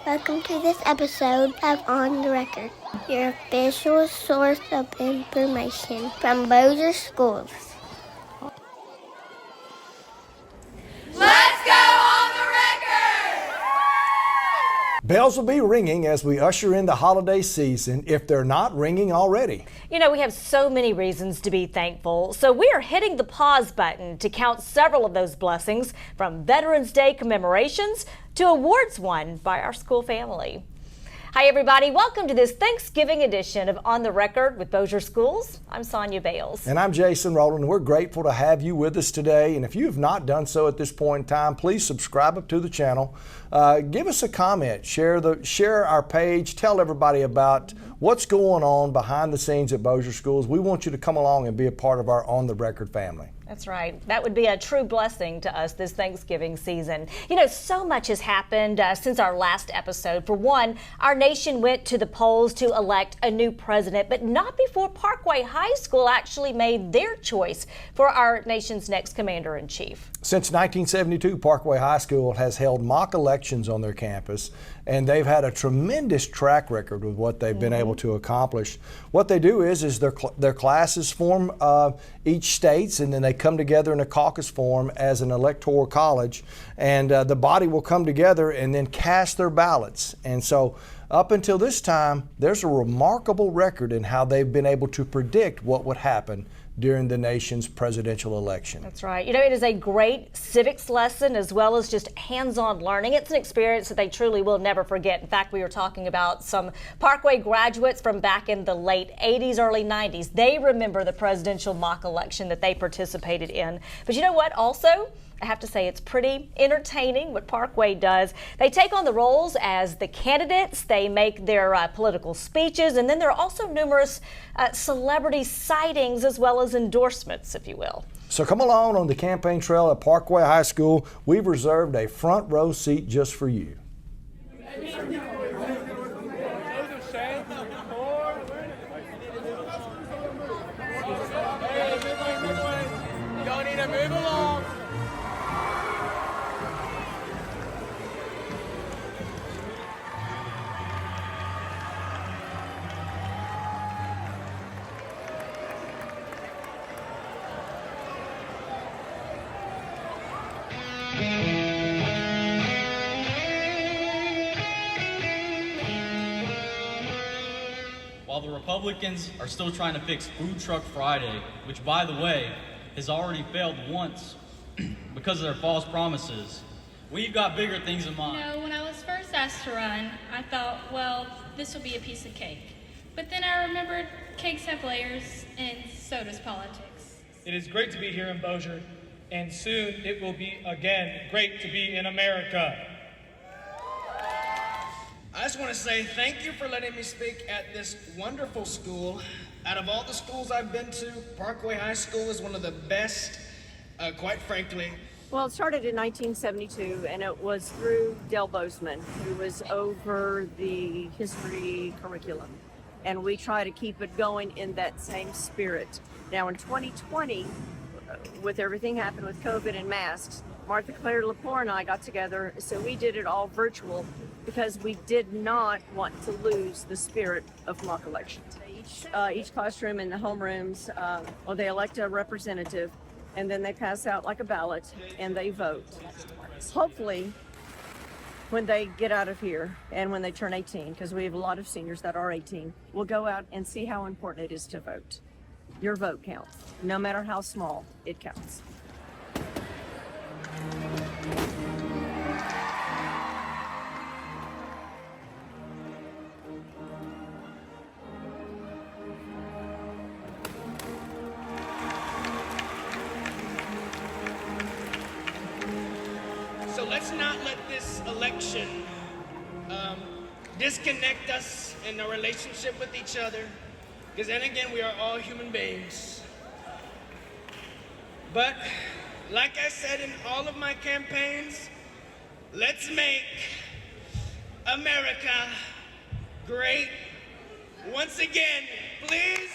Welcome to this episode of On the Record, your official source of information from Bossier Schools. Let's go on the record! Bells will be ringing as we usher in the holiday season, if they're not ringing already. You know, we have so many reasons to be thankful, so we are hitting the pause button to count several of those blessings, from Veterans Day commemorations to awards won by our school family. Hi everybody, welcome to this Thanksgiving edition of On the Record with Bossier Schools. I'm Sonia Bales. And I'm Jason Rowland. We're grateful to have you with us today. And if you have not done so at this point in time, please subscribe up to the channel. Give us a comment, share our page, tell everybody about what's going on behind the scenes at Bossier Schools. We want you to come along and be a part of our On the Record family. That's right. That would be a true blessing to us this Thanksgiving season. You know, so much has happened since our last episode. For one, our nation went to the polls to elect a new president, but not before Parkway High School actually made their choice for our nation's next commander-in-chief. Since 1972, Parkway High School has held mock elections on their campus, and they've had a tremendous track record with what they've been able to accomplish. What they do is their classes form each states, and then they come together in a caucus form as an electoral college, and the body will come together and then cast their ballots. And so up until this time, there's a remarkable record in how they've been able to predict what would happen during the nation's presidential election. That's right. You know, it is a great civics lesson as well as just hands-on learning. It's an experience that they truly will never forget. In fact, we were talking about some Parkway graduates from back in the late 80s, early 90s. They remember the presidential mock election that they participated in. But you know what also? I have to say it's pretty entertaining what Parkway does. They take on the roles as the candidates, they make their political speeches, and then there are also numerous celebrity sightings as well as endorsements, if you will. So come along on the campaign trail at Parkway High School. We've reserved a front row seat just for you. Y'all need to move along. While the Republicans are still trying to fix Food Truck Friday, which, by the way, has already failed once because of their false promises, we've got bigger things in mind. You know, when I was first asked to run, I thought, well, this will be a piece of cake. But then I remembered cakes have layers and so does politics. It is great to be here in Bossier, and soon it will be again great to be in America. I just want to say thank you for letting me speak at this wonderful school. Out of all the schools I've been to, Parkway High School is one of the best, quite frankly. Well, it started in 1972, and it was through Del Bozeman, who was over the history curriculum. And we try to keep it going in that same spirit. Now, in 2020, with everything happened with COVID and masks, Martha Claire Lepore and I got together, so we did it all virtual because we did not want to lose the spirit of mock elections. Each classroom in the homerooms, they elect a representative, and then they pass out like a ballot, and they vote. Hopefully, when they get out of here and when they turn 18, because we have a lot of seniors that are 18, we'll go out and see how important it is to vote. Your vote counts. No matter how small, it counts. So let's not let this election disconnect us in our relationship with each other, because then again, we are all human beings. But like I said in all of my campaigns, let's make America great once again, please.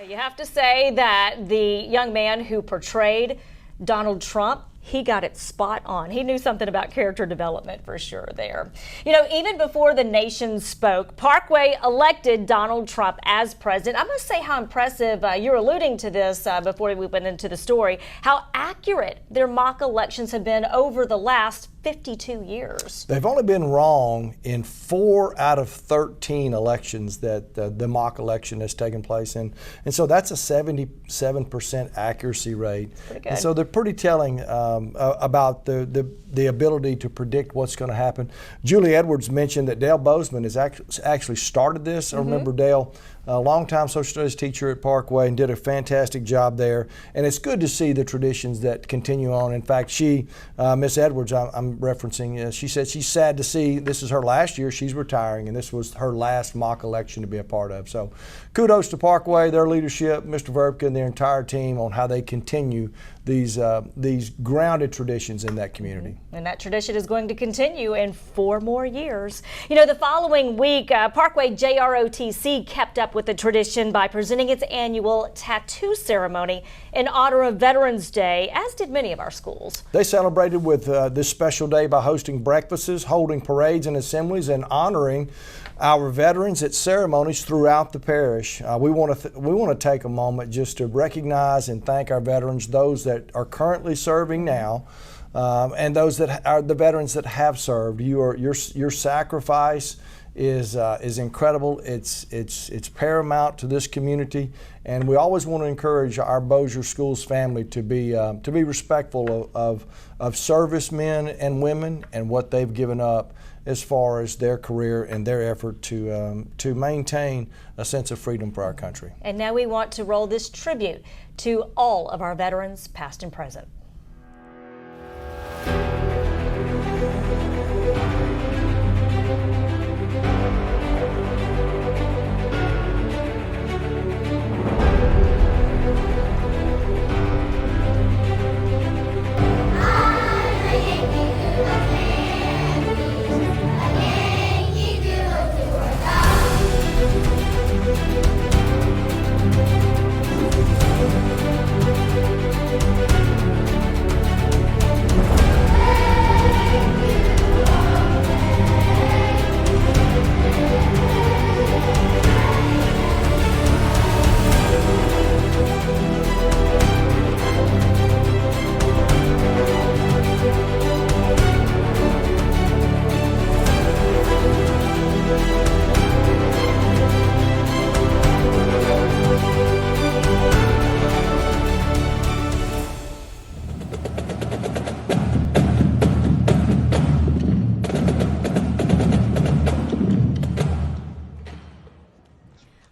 You have to say that the young man who portrayed Donald Trump he got it spot on. He knew something about character development for sure there. You know, even before the nation spoke, Parkway elected Donald Trump as president. I must say how impressive, you're alluding to this before we went into the story, how accurate their mock elections have been over the last 52 years. They've only been wrong in 4 out of 13 elections that the mock election has taken place in. And so that's a 77% accuracy rate. Pretty good. And so they're pretty telling about the ability to predict what's going to happen. Julie Edwards mentioned that Dale Bozeman has actually started this. I remember Dale, a longtime social studies teacher at Parkway, and did a fantastic job there. And it's good to see the traditions that continue on. In fact, she, Miss Edwards, I'm referencing, she said she's sad to see this is her last year. She's retiring, and this was her last mock election to be a part of. So kudos to Parkway, their leadership, Mr. Verbka, and their entire team on how they continue these grounded traditions in that community. And that tradition is going to continue in 4 more years. You know, the following week, Parkway JROTC kept up with the tradition by presenting its annual tattoo ceremony in honor of Veterans Day, as did many of our schools. They celebrated with this special day by hosting breakfasts, holding parades and assemblies, and honoring our veterans at ceremonies throughout the parish. We want to take a moment just to recognize and thank our veterans, those that are currently serving now, and those that are the veterans that have served. Your sacrifice is incredible. It's paramount to this community, and we always want to encourage our Bossier Schools family to be respectful of servicemen and women and what they've given up as far as their career and their effort to maintain a sense of freedom for our country. And now we want to roll this tribute to all of our veterans, past and present.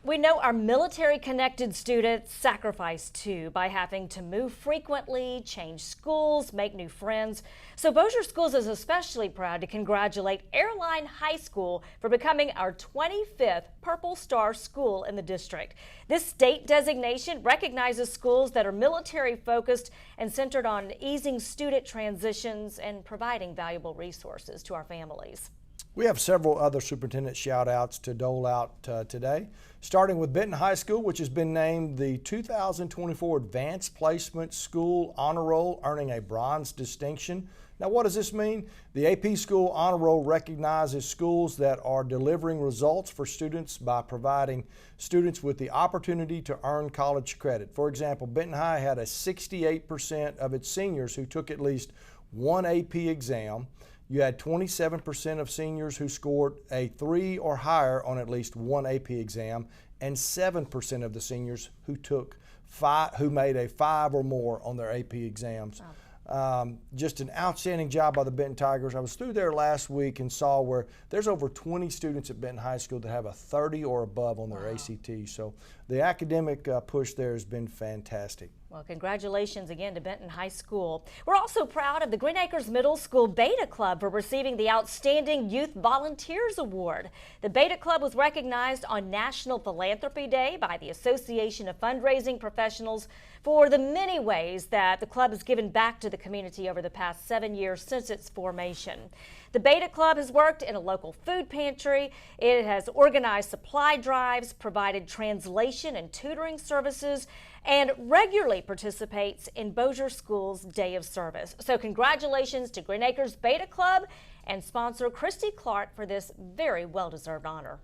We know our military-connected students sacrifice too by having to move frequently, change schools, make new friends. So Bossier Schools is especially proud to congratulate Airline High School for becoming our 25th Purple Star school in the district. This state designation recognizes schools that are military-focused and centered on easing student transitions and providing valuable resources to our families. We have several other superintendent shout-outs to dole out today, starting with Benton High School, which has been named the 2024 Advanced Placement School Honor Roll, earning a bronze distinction. Now, what does this mean? The AP School Honor Roll recognizes schools that are delivering results for students by providing students with the opportunity to earn college credit. For example, Benton High had a 68% of its seniors who took at least one AP exam. You had 27% of seniors who scored a 3 or higher on at least one AP exam, and 7% of the seniors who made a 5 or more on their AP exams. Wow. Just an outstanding job by the Benton Tigers. I was through there last week and saw where there's over 20 students at Benton High School that have a 30 or above on their ACT. So the academic push there has been fantastic. Well, congratulations again to Benton High School. We're also proud of the Green Acres Middle School Beta Club for receiving the Outstanding Youth Volunteers Award. The Beta Club was recognized on National Philanthropy Day by the Association of Fundraising Professionals for the many ways that the club has given back to the community over the past 7 years since its formation. The Beta Club has worked in a local food pantry. It has organized supply drives, provided translation and tutoring services, and regularly participates in Bossier Schools Day of Service. So congratulations to Green Acres Beta Club and sponsor Christy Clark for this very well-deserved honor.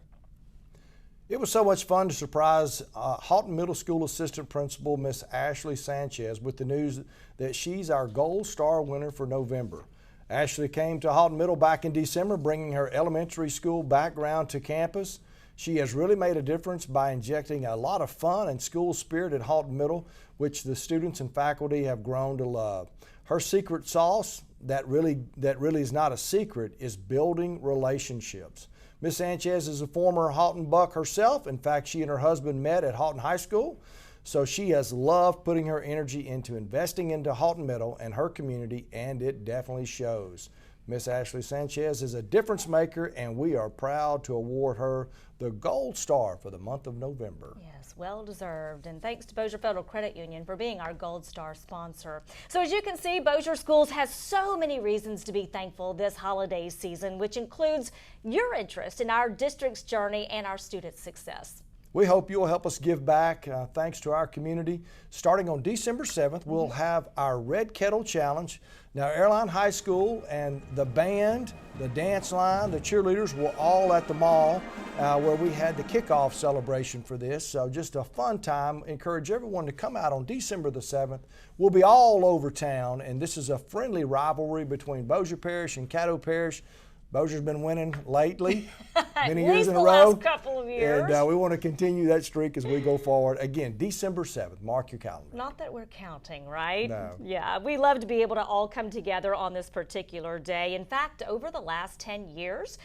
It was so much fun to surprise Haughton Middle School Assistant Principal Miss Ashley Sanchez with the news that she's our Gold Star winner for November. Ashley came to Haughton Middle back in December, bringing her elementary school background to campus. She has really made a difference by injecting a lot of fun and school spirit at Haughton Middle, which the students and faculty have grown to love. Her secret sauce, that really is not a secret, is building relationships. Ms. Sanchez is a former Haughton Buck herself. In fact, she and her husband met at Haughton High School. So she has loved putting her energy into investing into Haughton Middle and her community, and it definitely shows. Miss Ashley Sanchez is a difference maker, and we are proud to award her the Gold Star for the month of November. Yes, well deserved. And thanks to Bossier Federal Credit Union for being our Gold Star sponsor. So as you can see, Bossier Schools has so many reasons to be thankful this holiday season, which includes your interest in our district's journey and our students' success. We hope you'll help us give back thanks to our community. Starting on December 7th, we'll have our Red Kettle Challenge. Now, Airline High School and the band, the dance line, the cheerleaders were all at the mall where we had the kickoff celebration for this. So just a fun time. Encourage everyone to come out on December the 7th. We'll be all over town, and this is a friendly rivalry between Bossier Parish and Caddo Parish. Bossier's been winning lately, many years in a row. Last couple of years. And we want to continue that streak as we go forward. Again, December 7th, mark your calendar. Not that we're counting, right? No. Yeah, we love to be able to all come together on this particular day. In fact, over the last 10 years,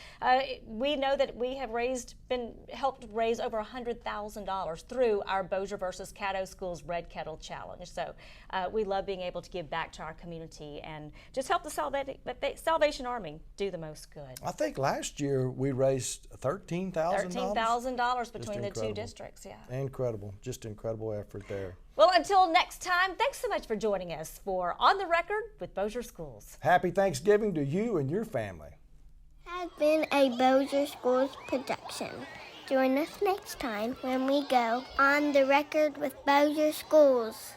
we know that we have helped raise over $100,000 through our Bossier versus Caddo Schools Red Kettle Challenge. So we love being able to give back to our community and just help the Salvation Army do the most good. I think last year we raised $13,000. $13,000 between the two districts, yeah. Incredible, just incredible effort there. Well, until next time, thanks so much for joining us for On the Record with Bossier Schools. Happy Thanksgiving to you and your family. Has been a Bossier Schools production. Join us next time when we go On the Record with Bossier Schools.